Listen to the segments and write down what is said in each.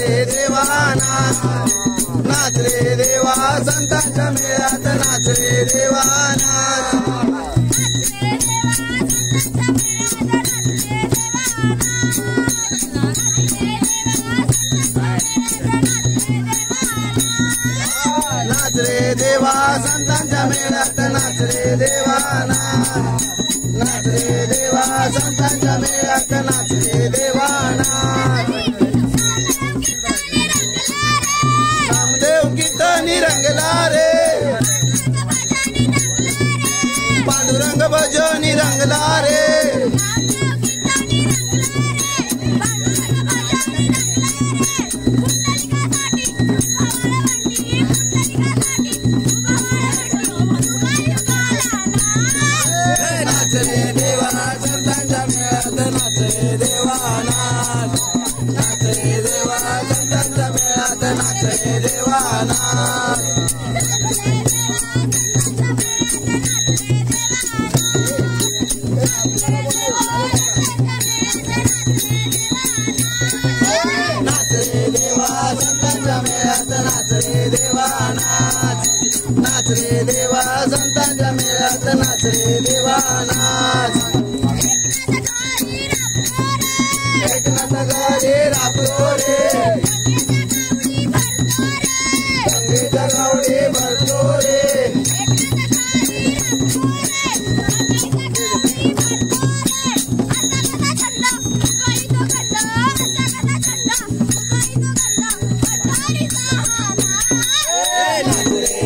रे देवा नाच रे देवा संतांच्या मेळ्यात नाच रे देवा नाच रे देवा संतांच्या मेळ्यात नाच रे देवा नाच रे देवा संतांच्या मेळ्यात नाच रे देवा नामदेव कीर्तनी रंगला रे पांडुरंग भजनी रंगला रे नाच रे देवा संतांच्या मेळ्यात नाच रे देवा नाच रे देवा संतांच्या मेळ्यात नाच रे देवा नाच रे देवा संतांच्या मेळ्यात नाच रे देवा नाच रे देवा संतांच्या मेळ्यात नाच रे देवा एकनाथ गाडी राबतो रे गंगेच्या गावडी भरतो रे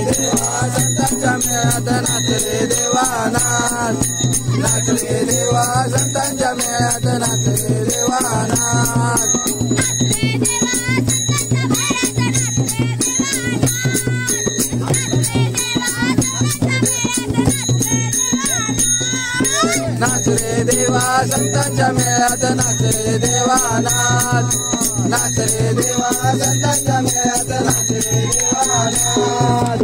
संतांच्या मेळ्यात नाच रे देवा नाच रे देवा संतांच्या मेळ्यात नाच रे देवा नाच रे देवा संतांच्या मेळ्यात नाच रे देवा नाच रे देवा संतांच्या मेळ्यात नाच रे देवा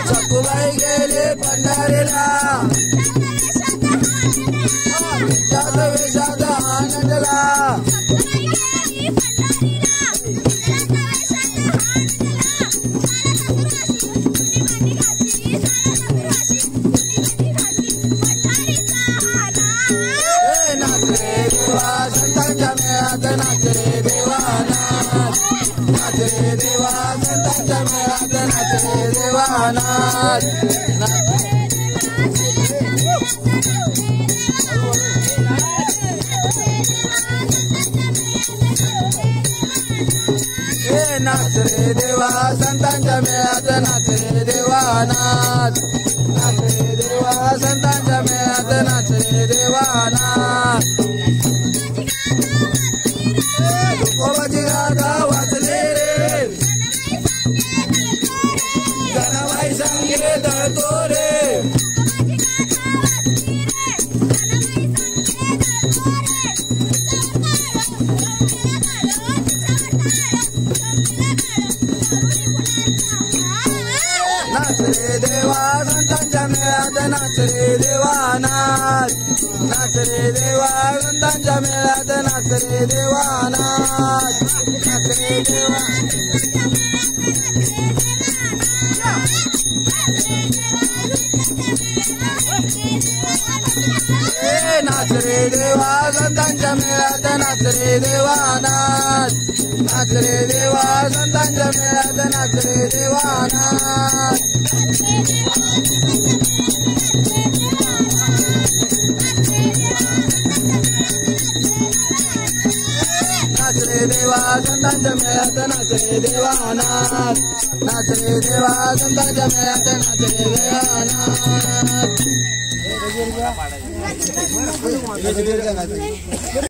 सखुबाई गेले पंढरीला विषाद विषाद आनंदला नाच रे देवा संतांच्या मेळ्यात नाच रे देवा नाच रे देवा संतांच्या मेळ्यात नाच रे देवा नाच रे देवा संतांच्या मेळ्यात नाच रे देवा नाच रे देवा संतांच्या मेळ्यात नाच रे देवा तुकोबाची गाथा वाचले रे जनाबाई सांगे दळतो रे नाच रे देवा संतांच्या मेळ्यात नाच रे देवा नाच रे देवा संतांच्या मेळ्यात नाच रे देवा नाच रे देवा नाच रे देवा संतांच्या मेळ्यात नाच रे देवा नाच रे देवा संतांच्या मेळ्यात नाच रे देवा नाच रे देवा संतांच्या मेळ्यात नाच रे देवा नाच रे देवा संतांच्या मेळ्यात नाच रे देवा